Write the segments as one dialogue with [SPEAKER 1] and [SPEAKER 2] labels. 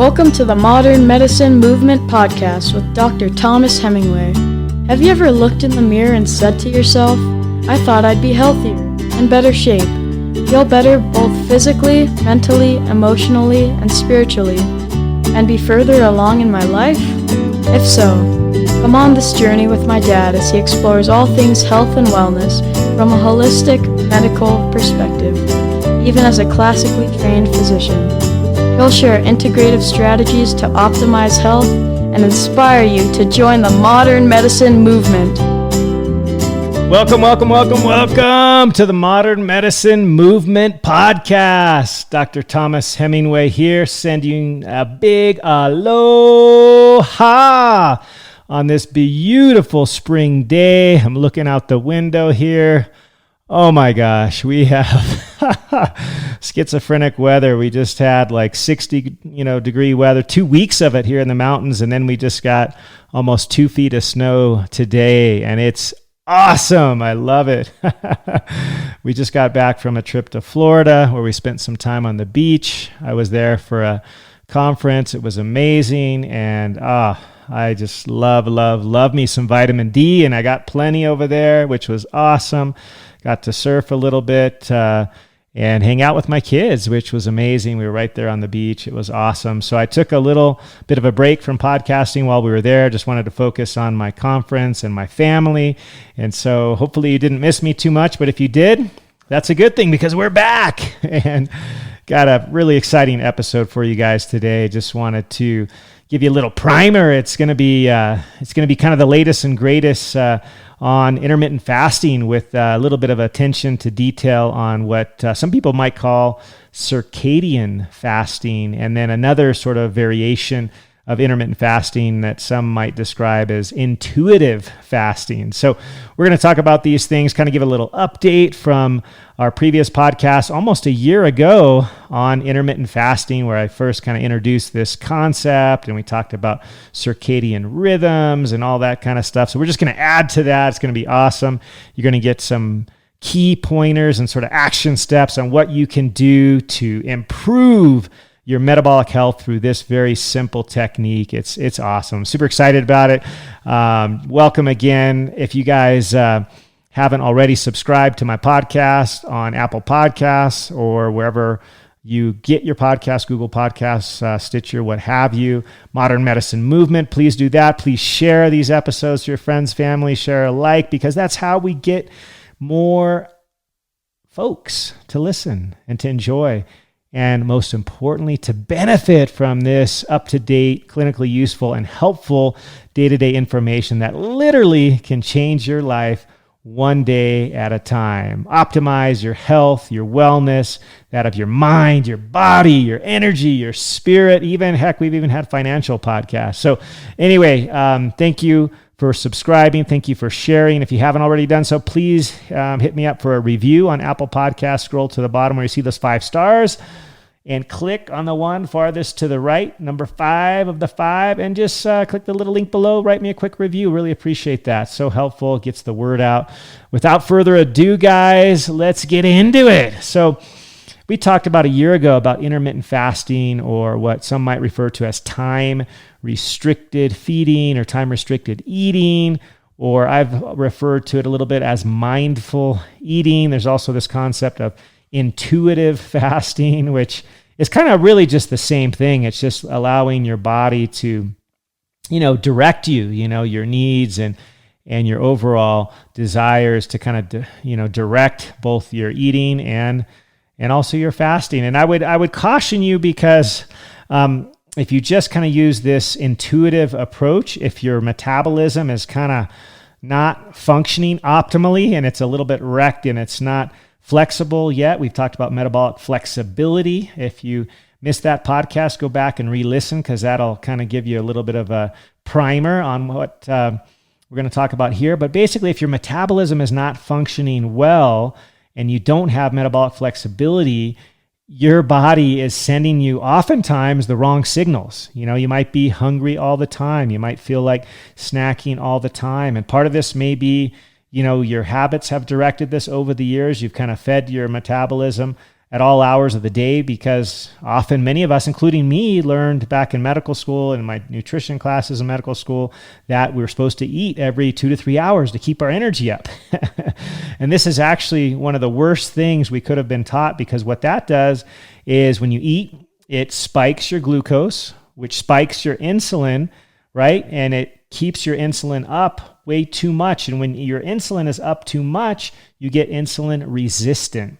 [SPEAKER 1] Welcome to the Modern Medicine Movement Podcast with Dr. Thomas Hemingway. Have you ever looked in the mirror and said to yourself, I thought I'd be healthier, in better shape, feel better both physically, mentally, emotionally, and spiritually, and be further along in my life? If so, come on this journey with my dad as he explores all things health and wellness from a holistic medical perspective, even as a classically trained physician. He'll share integrative strategies to optimize health and inspire you to join the modern medicine movement.
[SPEAKER 2] Welcome to the Modern Medicine Movement Podcast. Dr. Thomas Hemingway here, sending a big aloha on this beautiful spring day. I'm looking out the window here. Oh my gosh, we have schizophrenic weather. We just had like 60, degree weather, 2 weeks of it here in the mountains, and then we just got almost 2 feet of snow today, and it's awesome. I love it. We just got back from a trip to Florida where we spent some time on the beach. I was there for a conference. It was amazing, and I just love me some vitamin D, and I got plenty over there, which was awesome. Got to surf a little bit and hang out with my kids, which was amazing. We were right there on the beach. It was awesome. So I took a little bit of a break from podcasting while we were there. Just wanted to focus on my conference and my family. And so hopefully you didn't miss me too much, but if you did, that's a good thing because we're back and got a really exciting episode for you guys today. Just wanted to give you a little primer. It's going to be kind of the latest and greatest on intermittent fasting with a little bit of attention to detail on what some people might call circadian fasting, and then another sort of variation of intermittent fasting that some might describe as intuitive fasting. So we're going to talk about these things, kind of give a little update from our previous podcast almost a year ago on intermittent fasting, where I first kind of introduced this concept and we talked about circadian rhythms and all that kind of stuff. So we're just going to add to that. It's going to be awesome. You're going to get some key pointers and sort of action steps on what you can do to improve your metabolic health through this very simple technique. It's awesome. Super excited about it. Welcome again. If you guys haven't already subscribed to my podcast on Apple Podcasts or wherever you get your podcast, Google Podcasts, Stitcher, what have you, Modern Medicine Movement, please do that. Please share these episodes to your friends, family, share alike, because that's how we get more folks to listen and to enjoy. And most importantly, to benefit from this up-to-date, clinically useful, and helpful day-to-day information that literally can change your life one day at a time. Optimize your health, your wellness, that of your mind, your body, your energy, your spirit, we've even had financial podcasts. So anyway, thank you for subscribing. Thank you for sharing. If you haven't already done so, please hit me up for a review on Apple Podcasts. Scroll to the bottom where you see those 5 stars and click on the one farthest to the right, number 5 of the 5, and just click the little link below. Write me a quick review. Really appreciate that. So helpful. Gets the word out. Without further ado, guys, let's get into it. So we talked about a year ago about intermittent fasting, or what some might refer to as time-restricted feeding or time-restricted eating, or I've referred to it a little bit as mindful eating. There's also this concept of intuitive fasting, which is kind of really just the same thing. It's just allowing your body to, direct you, your needs and your overall desires to kind of, direct both your eating and also your fasting. And I would caution you, because if you just kind of use this intuitive approach, if your metabolism is kind of not functioning optimally and it's a little bit wrecked and it's not flexible yet. We've talked about metabolic flexibility. If you missed that podcast, go back and re-listen, because that'll kind of give you a little bit of a primer on what we're going to talk about here. But basically, if your metabolism is not functioning well and you don't have metabolic flexibility, your body is sending you oftentimes the wrong signals. You might be hungry all the time. You might feel like snacking all the time. And part of this may be your habits have directed this over the years. You've kind of fed your metabolism at all hours of the day, because often many of us, including me, learned back in medical school and my nutrition classes in medical school that we were supposed to eat every 2 to 3 hours to keep our energy up. And this is actually one of the worst things we could have been taught, because what that does is when you eat, it spikes your glucose, which spikes your insulin, right? And it keeps your insulin up way too much. And when your insulin is up too much, you get insulin resistant,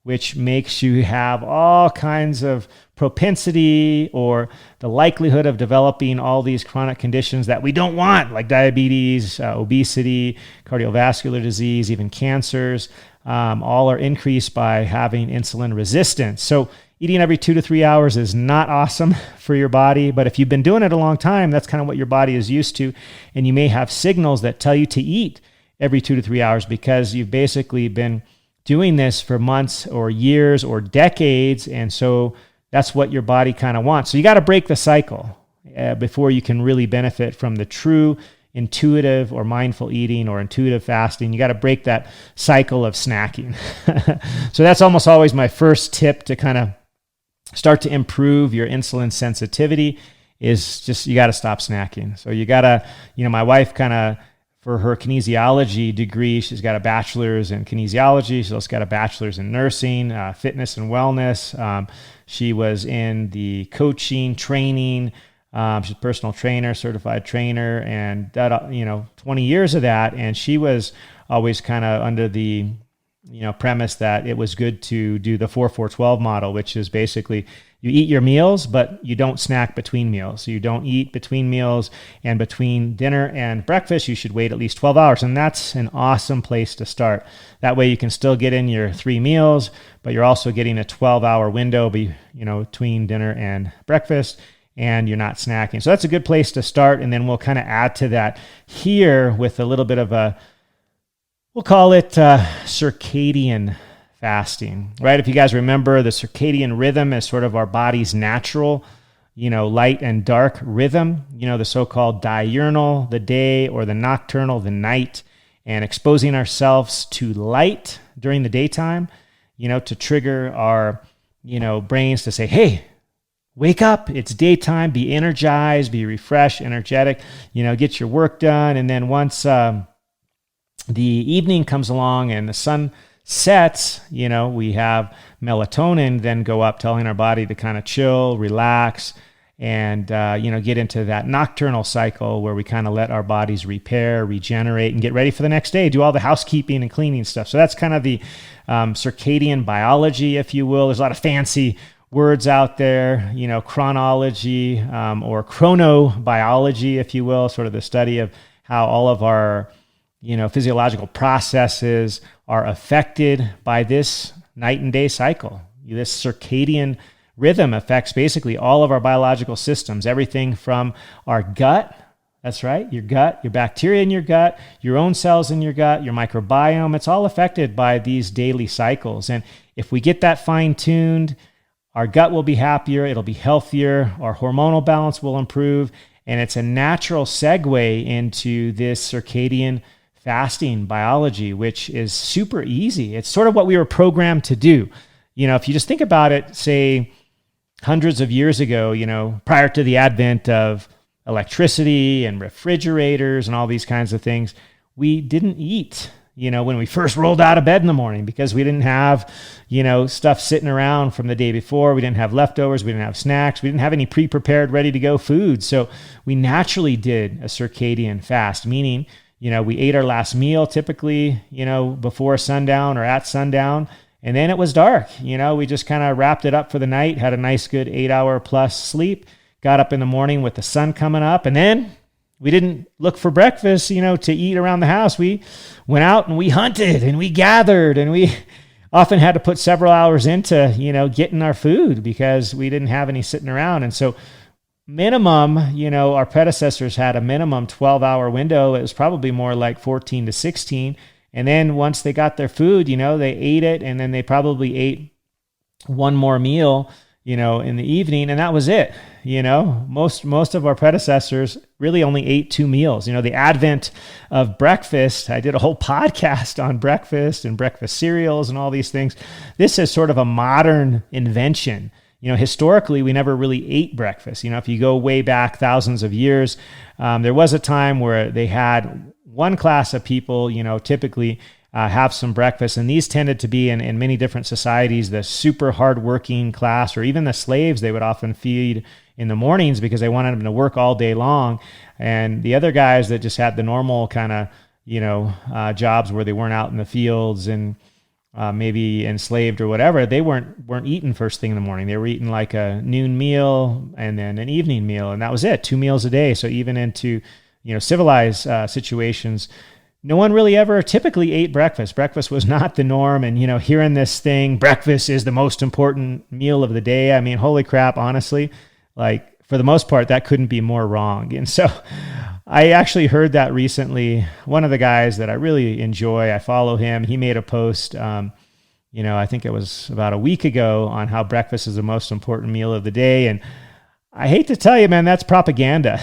[SPEAKER 2] which makes you have all kinds of propensity or the likelihood of developing all these chronic conditions that we don't want, like diabetes, obesity, cardiovascular disease, even cancers. All are increased by having insulin resistance. So eating every 2 to 3 hours is not awesome for your body, but if you've been doing it a long time, that's kind of what your body is used to. And you may have signals that tell you to eat every 2 to 3 hours because you've basically been doing this for months or years or decades. And so that's what your body kind of wants. So you got to break the cycle before you can really benefit from the true intuitive or mindful eating or intuitive fasting. You got to break that cycle of snacking. So that's almost always my first tip to kind of start to improve your insulin sensitivity, is just you got to stop snacking. So you got to, my wife kind of, for her kinesiology degree, she's got a bachelor's in kinesiology. She's also got a bachelor's in nursing, fitness and wellness. She was in the coaching, training. She's a personal trainer, certified trainer, and that, 20 years of that. And she was always kind of under the, premise that it was good to do the 4-4-12 model, which is basically you eat your meals, but you don't snack between meals. So you don't eat between meals, and between dinner and breakfast, you should wait at least 12 hours. And that's an awesome place to start. That way you can still get in your 3 meals, but you're also getting a 12-hour window between dinner and breakfast, and you're not snacking. So that's a good place to start. And then we'll kind of add to that here with a little bit of we'll call it circadian fasting, right? If you guys remember, the circadian rhythm is sort of our body's natural, light and dark rhythm, the so-called diurnal, the day, or the nocturnal, the night, and exposing ourselves to light during the daytime, to trigger our, brains to say, hey, wake up, it's daytime, be energized, be refreshed, energetic, get your work done. And then once the evening comes along and the sun sets, we have melatonin then go up, telling our body to kind of chill, relax, and, get into that nocturnal cycle where we kind of let our bodies repair, regenerate, and get ready for the next day, do all the housekeeping and cleaning stuff. So that's kind of the circadian biology, if you will. There's a lot of fancy words out there, chronology or chronobiology, if you will, sort of the study of how all of our physiological processes are affected by this night and day cycle. This circadian rhythm affects basically all of our biological systems, everything from our gut, that's right, your gut, your bacteria in your gut, your own cells in your gut, your microbiome. It's all affected by these daily cycles. And if we get that fine-tuned, our gut will be happier, it'll be healthier, our hormonal balance will improve, and it's a natural segue into this circadian fasting biology, which is super easy. It's sort of what we were programmed to do. If you just think about it, say hundreds of years ago, prior to the advent of electricity and refrigerators and all these kinds of things, we didn't eat, when we first rolled out of bed in the morning, because we didn't have, stuff sitting around from the day before. We didn't have leftovers. We didn't have snacks. We didn't have any pre-prepared, ready-to-go food. So we naturally did a circadian fast, meaning we ate our last meal typically, before sundown or at sundown, and then it was dark. We just kind of wrapped it up for the night, had a nice good 8-hour plus sleep, got up in the morning with the sun coming up, and then we didn't look for breakfast, to eat around the house. We went out and we hunted and we gathered, and we often had to put several hours into, getting our food because we didn't have any sitting around. And so minimum, our predecessors had a minimum 12-hour window. It was probably more like 14 to 16. And then once they got their food, they ate it, and then they probably ate one more meal, in the evening, and that was it. Most of our predecessors really only ate 2 meals. The advent of breakfast, I did a whole podcast on breakfast and breakfast cereals and all these things. This is sort of a modern invention. Historically, we never really ate breakfast. If you go way back thousands of years, there was a time where they had one class of people, typically have some breakfast. And these tended to be in many different societies, the super hardworking class, or even the slaves they would often feed in the mornings because they wanted them to work all day long. And the other guys that just had the normal kind of, jobs where they weren't out in the fields and maybe enslaved or whatever, they weren't eating first thing in the morning. They were eating like a noon meal and then an evening meal, and that was it, 2 meals a day. So even into civilized situations, no one really ever typically ate breakfast. Breakfast was not the norm. And hearing this thing, breakfast is the most important meal of the day. I mean, holy crap! Honestly, like for the most part, that couldn't be more wrong. And so I actually heard that recently. One of the guys that I really enjoy, I follow him. He made a post, I think it was about a week ago, on how breakfast is the most important meal of the day. And I hate to tell you, man, that's propaganda.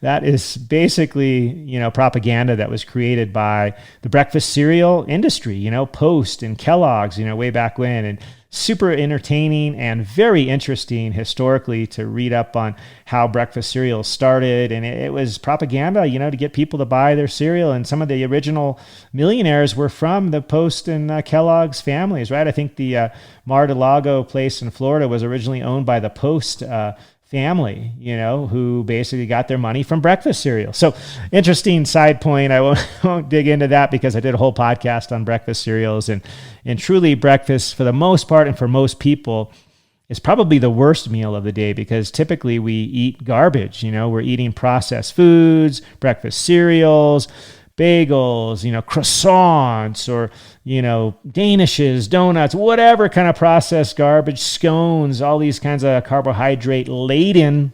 [SPEAKER 2] That is basically, propaganda that was created by the breakfast cereal industry, Post and Kellogg's, way back when. And super entertaining and very interesting historically to read up on how breakfast cereal started. And it was propaganda, to get people to buy their cereal. And some of the original millionaires were from the Post and Kellogg's families, right? I think the Mar-a-Lago place in Florida was originally owned by the Post family, who basically got their money from breakfast cereal. So interesting side point. I won't dig into that because I did a whole podcast on breakfast cereals, and truly breakfast for the most part and for most people is probably the worst meal of the day because typically we eat garbage. We're eating processed foods, breakfast cereals, bagels, croissants, or, danishes, donuts, whatever kind of processed garbage, scones, all these kinds of carbohydrate laden,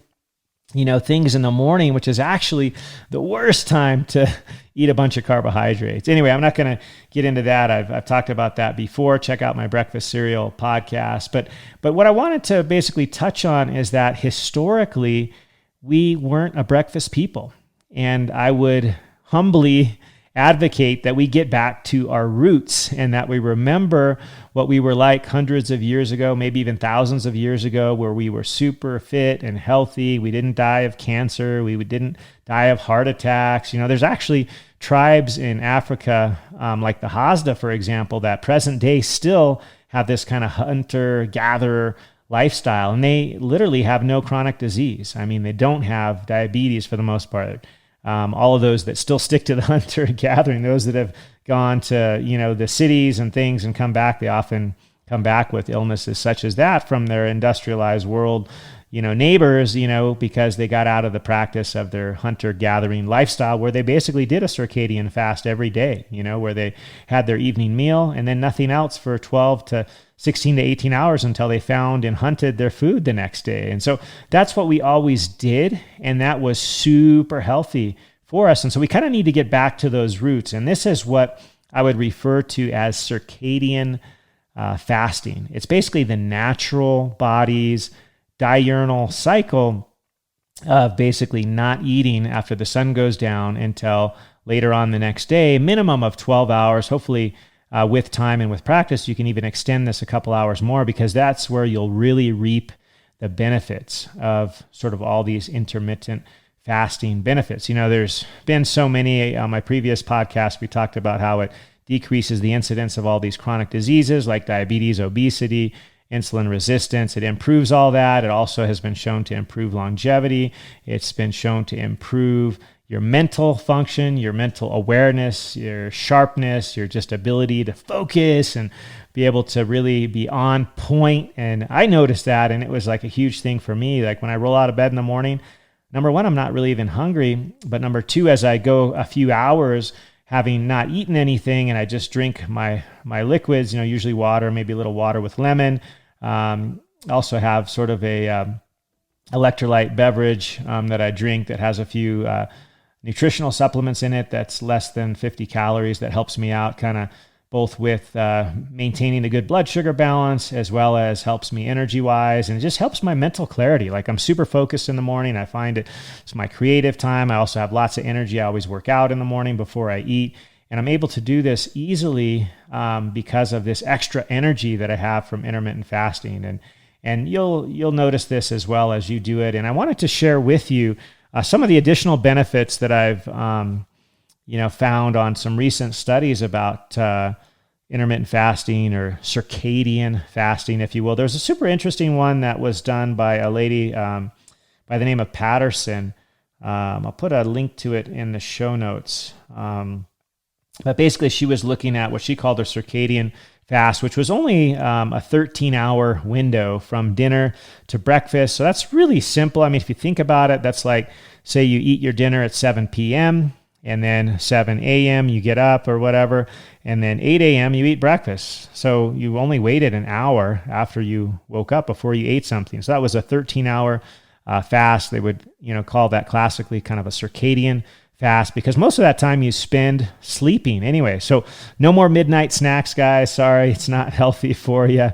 [SPEAKER 2] things in the morning, which is actually the worst time to eat a bunch of carbohydrates. Anyway, I'm not going to get into that. I've talked about that before. Check out my breakfast cereal podcast. But what I wanted to basically touch on is that historically we weren't a breakfast people. And I would humbly advocate that we get back to our roots and that we remember what we were like hundreds of years ago, maybe even thousands of years ago, where we were super fit and healthy. We didn't die of cancer. We didn't die of heart attacks. There's actually tribes in Africa, like the Hasda, for example, that present day still have this kind of hunter-gatherer lifestyle, and they literally have no chronic disease. I mean, they don't have diabetes for the most part. All of those that still stick to the hunter and gathering, those that have gone to, the cities and things and come back, they often come back with illnesses such as that from their industrialized world, neighbors, because they got out of the practice of their hunter-gathering lifestyle where they basically did a circadian fast every day, where they had their evening meal and then nothing else for 12 to 16 to 18 hours until they found and hunted their food the next day. And so that's what we always did, and that was super healthy for us. And so we kind of need to get back to those roots. And this is what I would refer to as circadian fasting. It's basically the natural body's diurnal cycle of basically not eating after the sun goes down until later on the next day, minimum of 12 hours. Hopefully, with time and with practice, you can even extend this a couple hours more because that's where you'll really reap the benefits of sort of all these intermittent fasting benefits. There's been so many on my previous podcast. We talked about how it decreases the incidence of all these chronic diseases like diabetes, obesity, insulin resistance. It improves all that. It also has been shown to improve longevity. It's been shown to improve your mental function, your mental awareness, your sharpness, your just ability to focus and be able to really be on point. And I noticed that, and it was like a huge thing for me. Like when I roll out of bed in the morning, number one, I'm not really even hungry. But number two, as I go a few hours having not eaten anything and I just drink my liquids, usually water, maybe a little water with lemon. Also have sort of a electrolyte beverage that I drink that has a few nutritional supplements in it that's less than 50 calories that helps me out kind of both with maintaining a good blood sugar balance, as well as helps me energy-wise, and it just helps my mental clarity. Like, I'm super focused in the morning. I find it's my creative time. I also have lots of energy. I always work out in the morning before I eat, and I'm able to do this easily because of this extra energy that I have from intermittent fasting. And you'll notice this as well as you do it. And I wanted to share with you some of the additional benefits that I've found on some recent studies about intermittent fasting, or circadian fasting, if you will. There's a super interesting one that was done by a lady by the name of Patterson. I'll put a link to it in the show notes. But basically, she was looking at what she called her circadian fast, which was only a 13-hour window from dinner to breakfast. So that's really simple. I mean, if you think about it, that's like, say you eat your dinner at 7 p.m., and then 7 a.m. you get up or whatever, and then 8 a.m. you eat breakfast. So you only waited an hour after you woke up before you ate something. So that was a 13-hour fast. They would call that classically kind of a circadian fast, because most of that time you spend sleeping anyway. So no more midnight snacks, guys. Sorry, it's not healthy for you.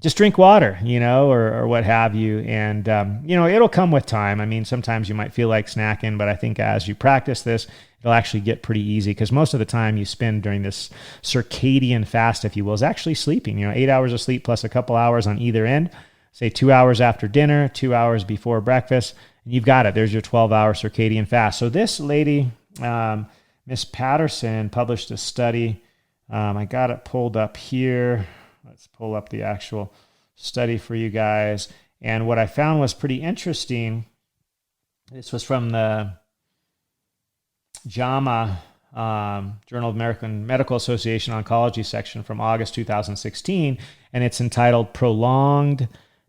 [SPEAKER 2] Just drink water, or what have you. And, it'll come with time. I mean, sometimes you might feel like snacking, but I think as you practice this, it'll actually get pretty easy, because most of the time you spend during this circadian fast, if you will, is actually sleeping. 8 hours of sleep plus a couple hours on either end. Say 2 hours after dinner, 2 hours before breakfast, and you've got it. There's your 12-hour circadian fast. So this lady, Miss Patterson, published a study. I got it pulled up here. Let's pull up the actual study for you guys. And what I found was pretty interesting. This was from the JAMA, Journal of American Medical Association Oncology section from August 2016, and it's entitled Prolonged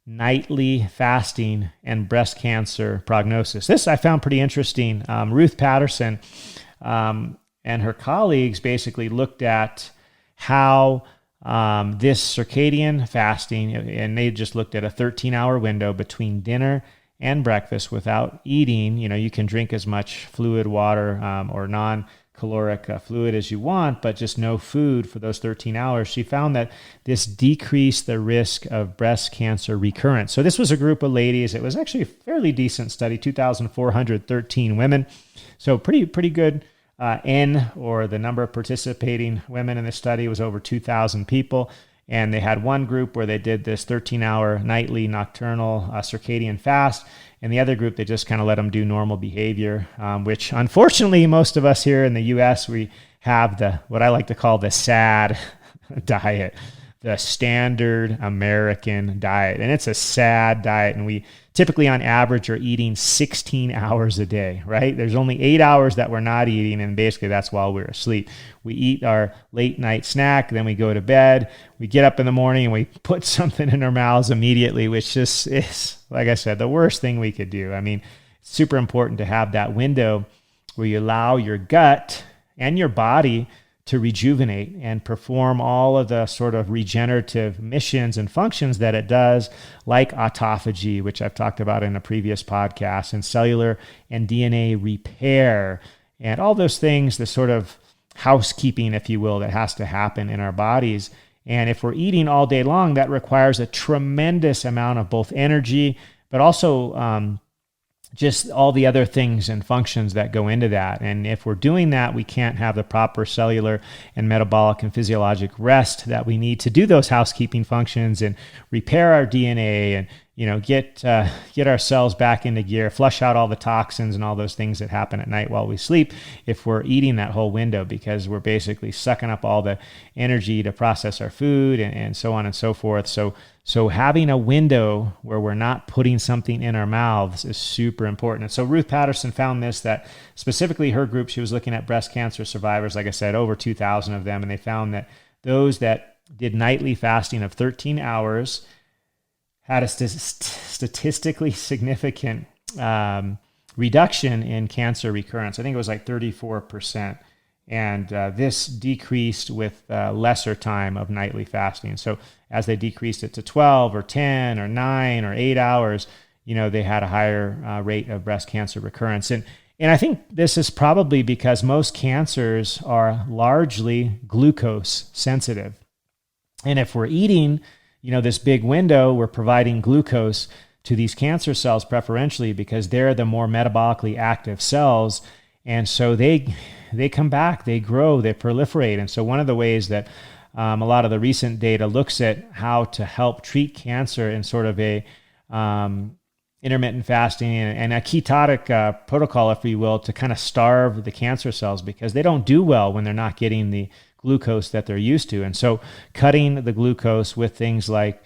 [SPEAKER 2] Nightly Fasting and Breast Cancer Prognosis. This I found pretty interesting. Ruth Patterson and her colleagues basically looked at how this circadian fasting, and they just looked at a 13-hour window between dinner and breakfast without eating. You can drink as much fluid, water, or non-caloric fluid as you want, but just no food for those 13 hours. She found that this decreased the risk of breast cancer recurrence. So this was a group of ladies. It was actually a fairly decent study, 2,413 women. So pretty good. N, or the number of participating women in the study, was over 2,000 people. And they had one group where they did this 13-hour nightly nocturnal circadian fast. And the other group, they just kind of let them do normal behavior, which unfortunately, most of us here in the U.S., we have what I like to call the SAD diet, the standard American diet. And it's a sad diet. And we typically on average are eating 16 hours a day, right? There's only 8 hours that we're not eating, and basically that's while we're asleep. We eat our late night snack, then we go to bed, we get up in the morning and we put something in our mouths immediately, which just is, like I said, the worst thing we could do. I mean, it's super important to have that window where you allow your gut and your body to rejuvenate and perform all of the sort of regenerative missions and functions that it does, like autophagy, which I've talked about in a previous podcast, and cellular and DNA repair, and all those things, the sort of housekeeping, if you will, that has to happen in our bodies. And if we're eating all day long, that requires a tremendous amount of both energy, but also just all the other things and functions that go into that. And if we're doing that, we can't have the proper cellular and metabolic and physiologic rest that we need to do those housekeeping functions and repair our DNA and get our cells back into gear, flush out all the toxins and all those things that happen at night while we sleep, if we're eating that whole window, because we're basically sucking up all the energy to process our food and so on and so forth. So having a window where we're not putting something in our mouths is super important. And so Ruth Patterson found this, that specifically her group, she was looking at breast cancer survivors, like I said, over 2,000 of them, and they found that those that did nightly fasting of 13 hours had a statistically significant reduction in cancer recurrence. I think it was like 34%. And this decreased with lesser time of nightly fasting. So as they decreased it to 12 or 10 or 9 or 8 hours, they had a higher rate of breast cancer recurrence. And I think this is probably because most cancers are largely glucose sensitive. And if we're eating, this big window, we're providing glucose to these cancer cells preferentially because they're the more metabolically active cells. And so they come back, they grow, they proliferate. And so one of the ways that a lot of the recent data looks at how to help treat cancer in sort of a intermittent fasting and a ketotic protocol, if you will, to kind of starve the cancer cells because they don't do well when they're not getting the glucose that they're used to. And so cutting the glucose with things like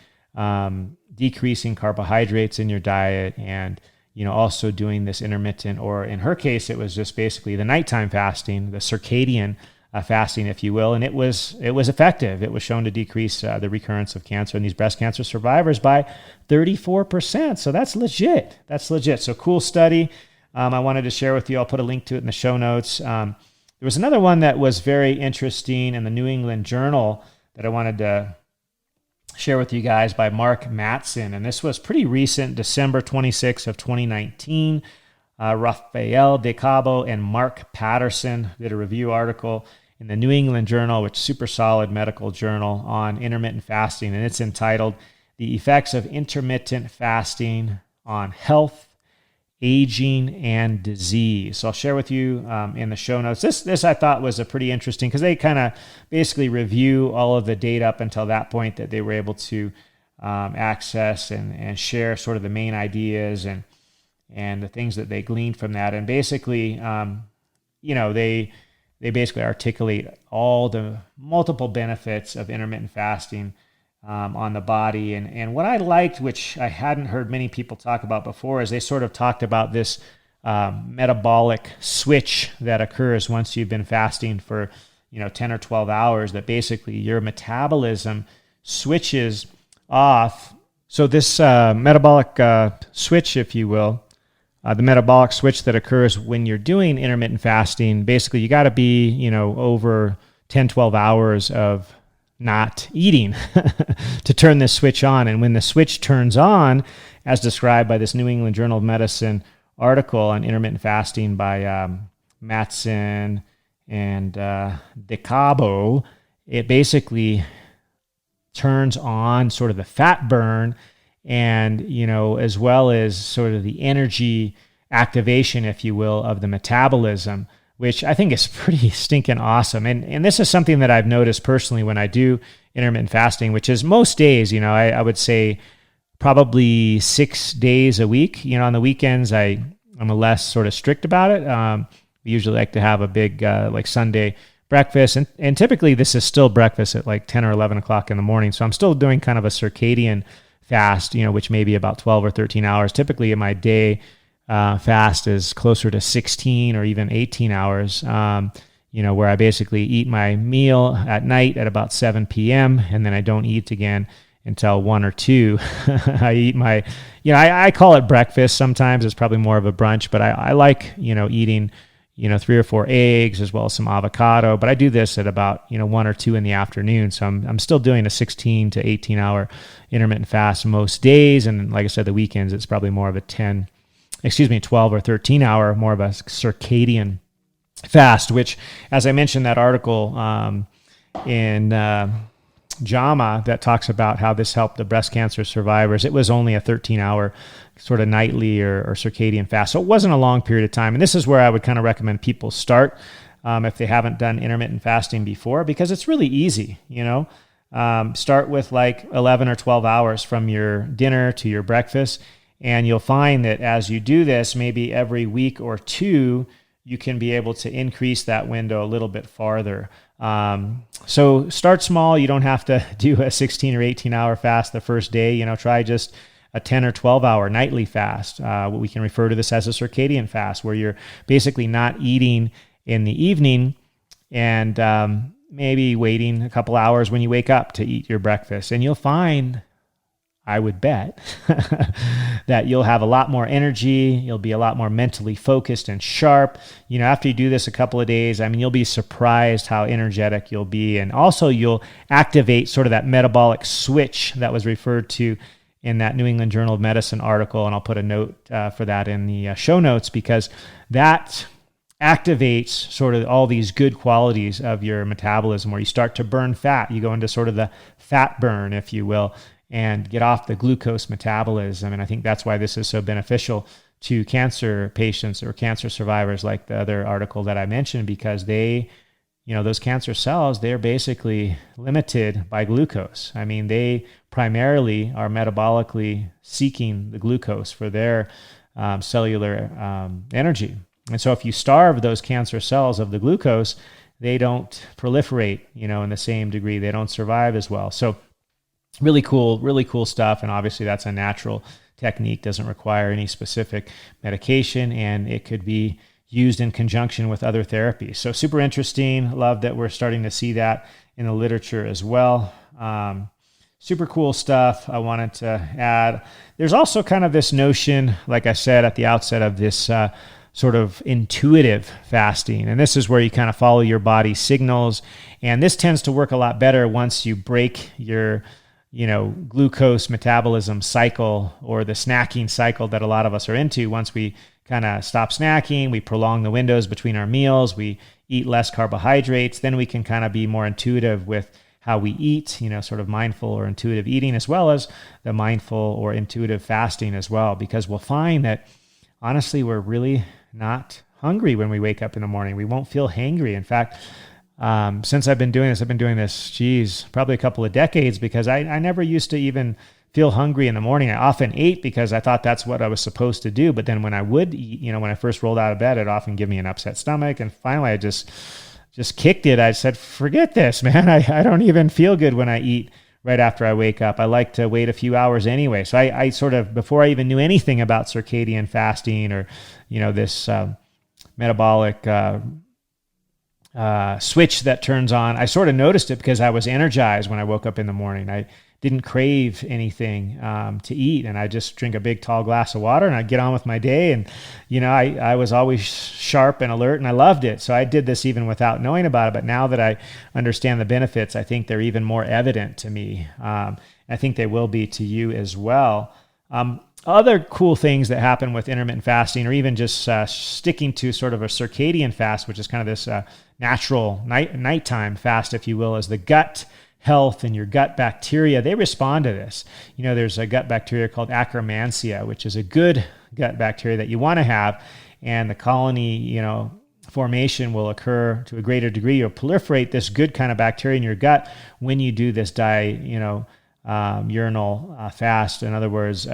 [SPEAKER 2] decreasing carbohydrates in your diet and also doing this intermittent, or in her case, it was just basically the nighttime fasting, the circadian fasting, if you will, and it was effective. It was shown to decrease the recurrence of cancer in these breast cancer survivors by 34%. So that's legit. So cool study. I wanted to share with you. I'll put a link to it in the show notes. There was another one that was very interesting in the New England Journal that I wanted to share with you guys by Mark Mattson, and this was pretty recent, December 26th of 2019. Rafael De Cabo and Mark Patterson did a review article in the New England Journal, which is a super solid medical journal, on intermittent fasting, and it's entitled "The Effects of Intermittent Fasting on Health, Aging, and Disease." So I'll share with you in the show notes. This I thought was a pretty interesting, because they kind of basically review all of the data up until that point that they were able to access and share sort of the main ideas and the things that they gleaned from that. And basically, they basically articulate all the multiple benefits of intermittent fasting on the body. And what I liked, which I hadn't heard many people talk about before, is they sort of talked about this metabolic switch that occurs once you've been fasting for 10 or 12 hours, that basically your metabolism switches off. So this metabolic switch, if you will, the metabolic switch that occurs when you're doing intermittent fasting, basically you got to be, over 10, 12 hours of not eating to turn this switch on. And when the switch turns on, as described by this New England Journal of Medicine article on intermittent fasting by Mattson and De Cabo, it basically turns on sort of the fat burn and, as well as sort of the energy activation, if you will, of the metabolism, which I think is pretty stinking awesome. And this is something that I've noticed personally when I do intermittent fasting, which is most days, I would say probably 6 days a week. On the weekends, I'm less sort of strict about it. We usually like to have a big like Sunday breakfast. And typically this is still breakfast at like 10 or 11 o'clock in the morning. So I'm still doing kind of a circadian fast, which may be about 12 or 13 hours. Typically in my day, fast is closer to 16 or even 18 hours, where I basically eat my meal at night at about 7 p.m. and then I don't eat again until 1 or 2. I eat my, I call it breakfast. Sometimes it's probably more of a brunch, but I like, eating, 3 or 4 eggs as well as some avocado. But I do this at about, 1 or 2 in the afternoon. So I'm still doing a 16 to 18 hour intermittent fast most days. And like I said, the weekends, it's probably more of a 12 or 13 hour, more of a circadian fast, which, as I mentioned, that article in JAMA that talks about how this helped the breast cancer survivors, it was only a 13-hour sort of nightly or circadian fast. So it wasn't a long period of time. And this is where I would kind of recommend people start if they haven't done intermittent fasting before, because it's really easy, start with like 11 or 12 hours from your dinner to your breakfast. And you'll find that as you do this, maybe every week or two, you can be able to increase that window a little bit farther. So start small. You don't have to do a 16 or 18 hour fast the first day. Try just a 10 or 12 hour nightly fast. We can refer to this as a circadian fast, where you're basically not eating in the evening and maybe waiting a couple hours when you wake up to eat your breakfast. And you'll find, I would bet, that you'll have a lot more energy. You'll be a lot more mentally focused and sharp. After you do this a couple of days, you'll be surprised how energetic you'll be. And also you'll activate sort of that metabolic switch that was referred to in that New England Journal of Medicine article, and I'll put a note for that in the show notes, because that activates sort of all these good qualities of your metabolism, where you start to burn fat. You go into sort of the fat burn, if you will, and get off the glucose metabolism. And I think that's why this is so beneficial to cancer patients or cancer survivors, like the other article that I mentioned, because they, those cancer cells, they're basically limited by glucose. I mean, they primarily are metabolically seeking the glucose for their cellular energy. And so if you starve those cancer cells of the glucose, they don't proliferate, in the same degree. They don't survive as well. So really cool stuff. And obviously that's a natural technique, doesn't require any specific medication, and it could be used in conjunction with other therapies. So super interesting. Love that we're starting to see that in the literature as well. Super cool stuff I wanted to add. There's also kind of this notion, like I said at the outset, of this sort of intuitive fasting. And this is where you kind of follow your body's signals. And this tends to work a lot better once you break your glucose metabolism cycle, or the snacking cycle that a lot of us are into. Once we kind of stop snacking, we prolong the windows between our meals, we eat less carbohydrates, then we can kind of be more intuitive with how we eat, sort of mindful or intuitive eating, as well as the mindful or intuitive fasting as well, because we'll find that honestly, we're really not hungry when we wake up in the morning. We won't feel hangry. In fact, since I've been doing this, probably a couple of decades, because I never used to even feel hungry in the morning. I often ate because I thought that's what I was supposed to do. But then when I would eat, when I first rolled out of bed, it'd often give me an upset stomach. And finally, I just kicked it. I said, forget this, man. I don't even feel good when I eat right after I wake up. I like to wait a few hours anyway. So I sort of, before I even knew anything about circadian fasting or, this metabolic switch that turns on, I sort of noticed it because I was energized when I woke up in the morning. I didn't crave anything to eat, and I just drink a big tall glass of water and I get on with my day. And I was always sharp and alert, and I loved it. So I did this even without knowing about it. But now that I understand the benefits, I think they're even more evident to me. I think they will be to you as well. Other cool things that happen with intermittent fasting, or even just sticking to sort of a circadian fast, which is kind of this natural nighttime fast, if you will, is the gut health and your gut bacteria. They respond to this. There's a gut bacteria called Akkermansia, which is a good gut bacteria that you want to have, and the colony, formation will occur to a greater degree. You'll proliferate this good kind of bacteria in your gut when you do this urinal fast. In other words,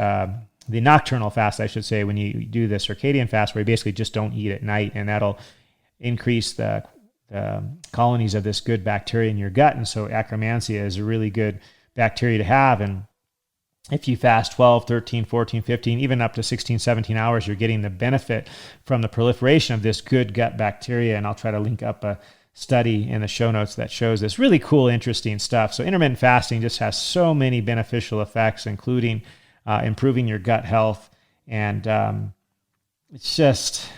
[SPEAKER 2] the nocturnal fast, I should say, when you do the circadian fast, where you basically just don't eat at night, and that'll increase the colonies of this good bacteria in your gut. And so Akkermansia is a really good bacteria to have. And if you fast 12, 13, 14, 15, even up to 16, 17 hours, you're getting the benefit from the proliferation of this good gut bacteria. And I'll try to link up a study in the show notes that shows this really cool, interesting stuff. So intermittent fasting just has so many beneficial effects, including improving your gut health. And it's just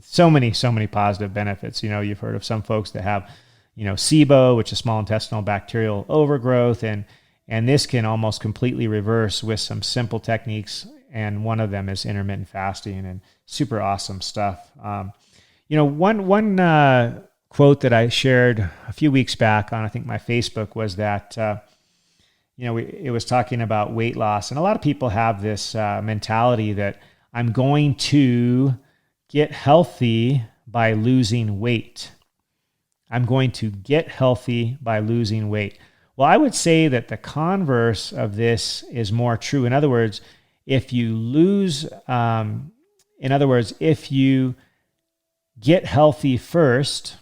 [SPEAKER 2] so many positive benefits. You've heard of some folks that have, SIBO, which is small intestinal bacterial overgrowth, and this can almost completely reverse with some simple techniques. And one of them is intermittent fasting, and super awesome stuff. One quote that I shared a few weeks back on, I think, my Facebook was that, it was talking about weight loss. And a lot of people have this mentality that I'm going to get healthy by losing weight. I'm going to get healthy by losing weight. Well, I would say that the converse of this is more true. In other words, if you get healthy first,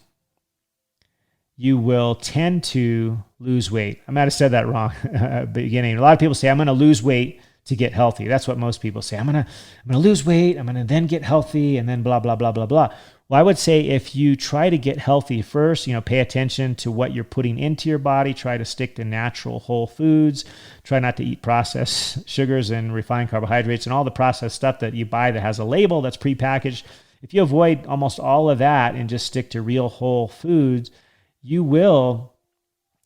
[SPEAKER 2] you will tend to lose weight. I might have said that wrong at the beginning. A lot of people say, I'm going to lose weight to get healthy. That's what most people say. I'm going to lose weight. I'm going to then get healthy, and then blah, blah, blah, blah, blah. Well, I would say if you try to get healthy first, pay attention to what you're putting into your body, try to stick to natural whole foods, try not to eat processed sugars and refined carbohydrates and all the processed stuff that you buy that has a label that's prepackaged. If you avoid almost all of that and just stick to real whole foods, you will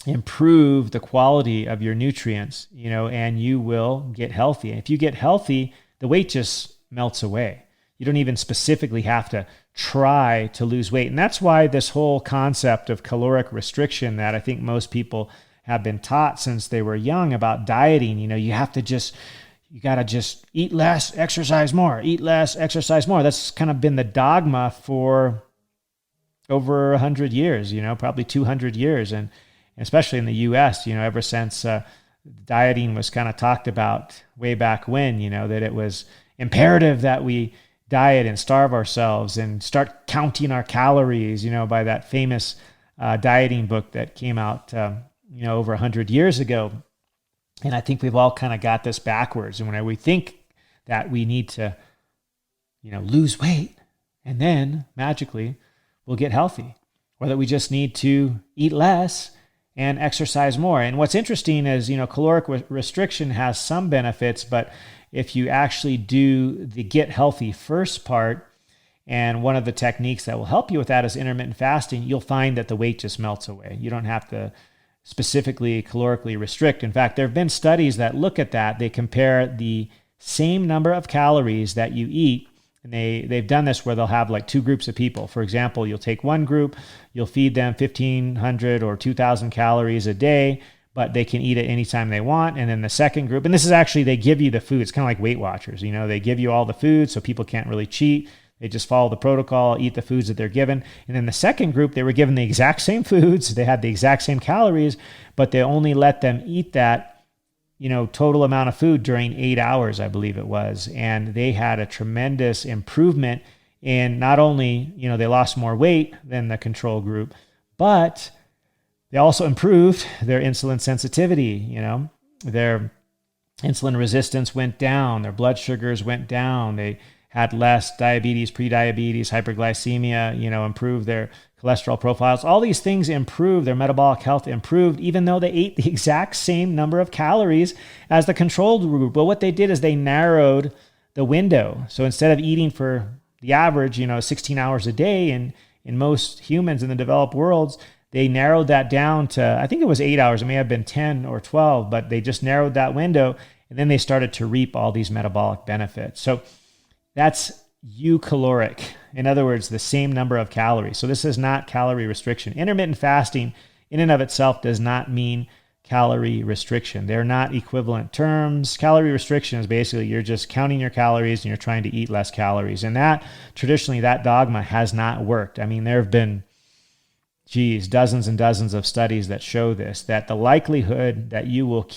[SPEAKER 2] improve the quality of your nutrients, and you will get healthy. And if you get healthy, the weight just melts away. You don't even specifically have to try to lose weight. And that's why this whole concept of caloric restriction that I think most people have been taught since they were young about dieting, you got to just eat less, exercise more, eat less, exercise more. That's kind of been the dogma for over 100 years, probably 200 years. And especially in the US, ever since dieting was kind of talked about way back when, that it was imperative that we diet and starve ourselves and start counting our calories, by that famous dieting book that came out, over 100 years ago. And I think we've all kind of got this backwards. And when we think that we need to, lose weight and then magically we'll get healthy, or that we just need to eat less and exercise more. And what's interesting is, caloric restriction has some benefits, but if you actually do the get healthy first part, and one of the techniques that will help you with that is intermittent fasting, you'll find that the weight just melts away. You don't have to specifically calorically restrict. In fact, there have been studies that look at that. They compare the same number of calories that you eat, and they've done this where they'll have like two groups of people. For example, you'll take one group, you'll feed them 1,500 or 2,000 calories a day, but they can eat it anytime they want. And then the second group, and this is actually, they give you the food. It's kind of like Weight Watchers. They give you all the food so people can't really cheat. They just follow the protocol, eat the foods that they're given. And then the second group, they were given the exact same foods. They had the exact same calories, but they only let them eat that, total amount of food during 8 hours, I believe it was. And they had a tremendous improvement in not only, they lost more weight than the control group, but they also improved their insulin sensitivity. Their insulin resistance went down, their blood sugars went down, they had less diabetes, prediabetes, hyperglycemia, improved their cholesterol profiles. All these things improved, their metabolic health improved, even though they ate the exact same number of calories as the controlled group. But what they did is they narrowed the window. So instead of eating for the average, 16 hours a day, and in most humans in the developed worlds, they narrowed that down to, I think it was 8 hours. It may have been 10 or 12, but they just narrowed that window, and then they started to reap all these metabolic benefits. So that's eucaloric. In other words, the same number of calories. So this is not calorie restriction. Intermittent fasting in and of itself does not mean calorie restriction. They're not equivalent terms. Calorie restriction is basically you're just counting your calories and you're trying to eat less calories. And that, traditionally, that dogma has not worked. I mean, there have been, dozens and dozens of studies that show this, that the likelihood that you will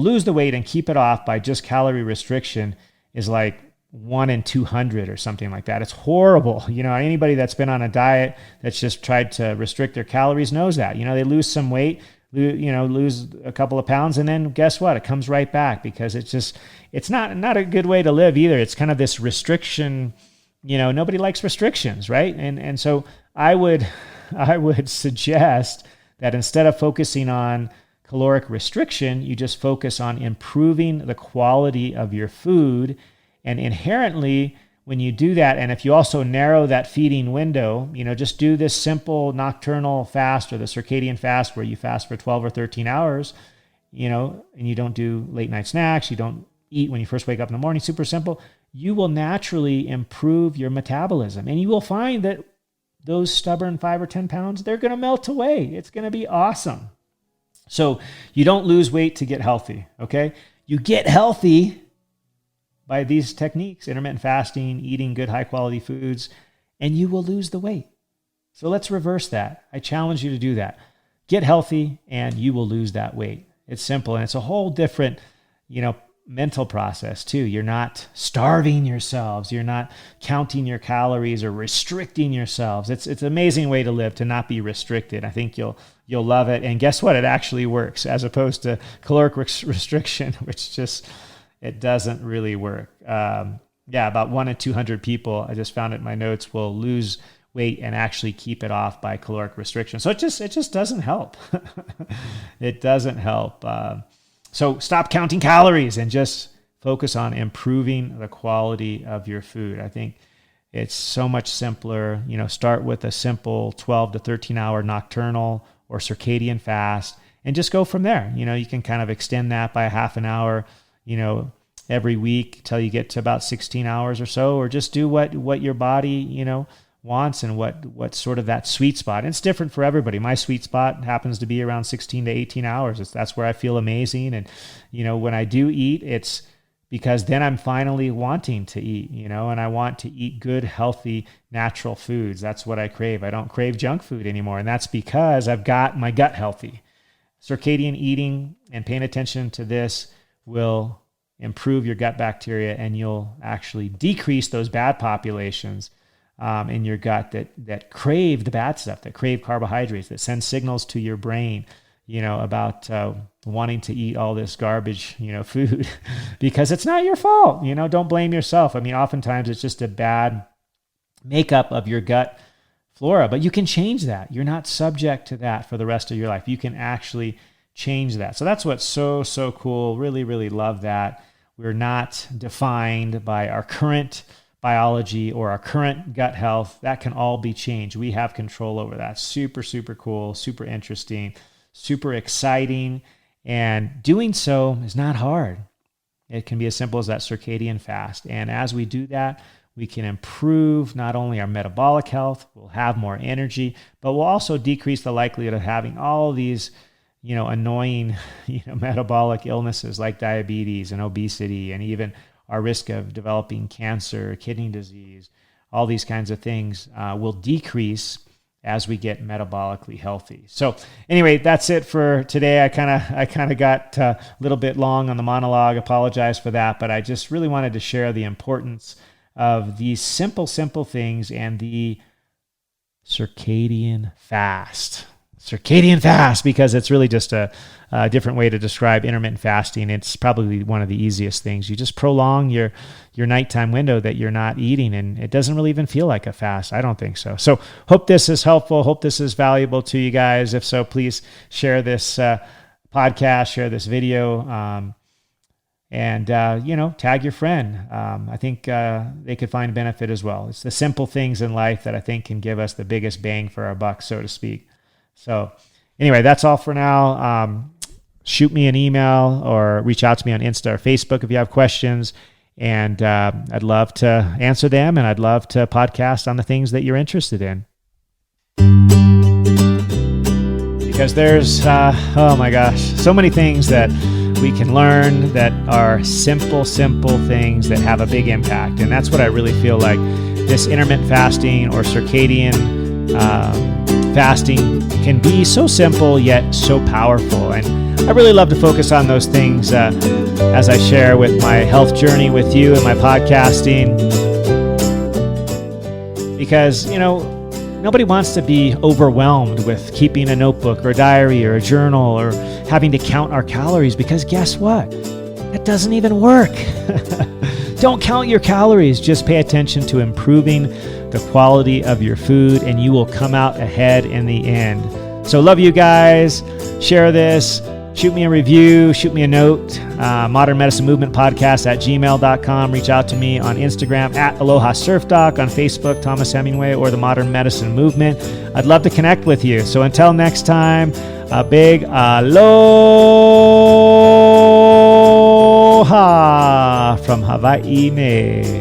[SPEAKER 2] lose the weight and keep it off by just calorie restriction is like 1 in 200 or something like that. It's horrible. Anybody that's been on a diet that's just tried to restrict their calories knows that. They lose some weight, lose a couple of pounds, and then guess what? It comes right back, because it's not a good way to live either. It's kind of this restriction, nobody likes restrictions, right? And so I would suggest that instead of focusing on caloric restriction, you just focus on improving the quality of your food. And inherently, when you do that, and if you also narrow that feeding window, just do this simple nocturnal fast or the circadian fast where you fast for 12 or 13 hours, and you don't do late night snacks, you don't eat when you first wake up in the morning, super simple, you will naturally improve your metabolism. And you will find that those stubborn 5 or 10 pounds, they're going to melt away. It's going to be awesome. So you don't lose weight to get healthy, okay? You get healthy by these techniques, intermittent fasting, eating good high quality foods, and you will lose the weight. So let's reverse that. I challenge you to do that. Get healthy and you will lose that weight. It's simple, and it's a whole different, mental process too. You're not starving yourselves. You're not counting your calories or restricting yourselves. It's an amazing way to live, to not be restricted. I think you'll love it. And guess what? It actually works, as opposed to caloric restriction, which just, it doesn't really work. About 1 in 200 people, I just found it in my notes, will lose weight and actually keep it off by caloric restriction. So it just doesn't help. It doesn't help. So stop counting calories and just focus on improving the quality of your food. I think it's so much simpler. Start with a simple 12 to 13 hour nocturnal or circadian fast, and just go from there. You can kind of extend that by a half an hour, every week till you get to about 16 hours or so, or just do what your body, wants and what sort of that sweet spot. And it's different for everybody. My sweet spot happens to be around 16 to 18 hours. That's where I feel amazing. And, when I do eat, it's because then I'm finally wanting to eat, and I want to eat good, healthy, natural foods. That's what I crave. I don't crave junk food anymore. And that's because I've got my gut healthy. Circadian eating and paying attention to this will improve your gut bacteria, and you'll actually decrease those bad populations in your gut that crave the bad stuff, that crave carbohydrates, that send signals to your brain, about wanting to eat all this garbage, food, because it's not your fault. Don't blame yourself. I mean, oftentimes it's just a bad makeup of your gut flora, but you can change that. You're not subject to that for the rest of your life. You can actually change that. So that's what's so cool. Really, really love that. We're not defined by our current biology or our current gut health. That can all be changed. We have control over that. Super cool, super interesting, super exciting. And doing so is not hard. It can be as simple as that circadian fast. And as we do that, we can improve not only our metabolic health, we'll have more energy, but we'll also decrease the likelihood of having all these annoying, metabolic illnesses like diabetes and obesity, and even our risk of developing cancer, kidney disease, all these kinds of things will decrease as we get metabolically healthy. So anyway, that's it for today. I kind of got a little bit long on the monologue. Apologize for that, but I just really wanted to share the importance of these simple things and the circadian fast. Circadian fast, because it's really just a different way to describe intermittent fasting. It's probably one of the easiest things. You just prolong your nighttime window that you're not eating, and it doesn't really even feel like a fast. I don't think so. So hope this is helpful. Hope this is valuable to you guys. If so, please share this podcast, share this video, and tag your friend. I think they could find benefit as well. It's the simple things in life that I think can give us the biggest bang for our buck, so to speak. So anyway, that's all for now. Shoot me an email or reach out to me on Insta or Facebook if you have questions. And I'd love to answer them, and I'd love to podcast on the things that you're interested in. Because there's, oh my gosh, so many things that we can learn that are simple things that have a big impact. And that's what I really feel like this intermittent fasting or circadian fasting can be so simple yet so powerful. And I really love to focus on those things as I share with my health journey with you and my podcasting, because nobody wants to be overwhelmed with keeping a notebook or a diary or a journal or having to count our calories, because guess what? It doesn't even work. Don't count your calories. Just pay attention to improving the quality of your food, and you will come out ahead in the end. So love you guys. Share this. Shoot me a review. Shoot me a note. Modern Medicine Movement Podcast at gmail.com. Reach out to me on Instagram at Aloha Surf Doc, on Facebook, Thomas Hemingway, or the Modern Medicine Movement. I'd love to connect with you. So until next time, a big aloha from Hawaii.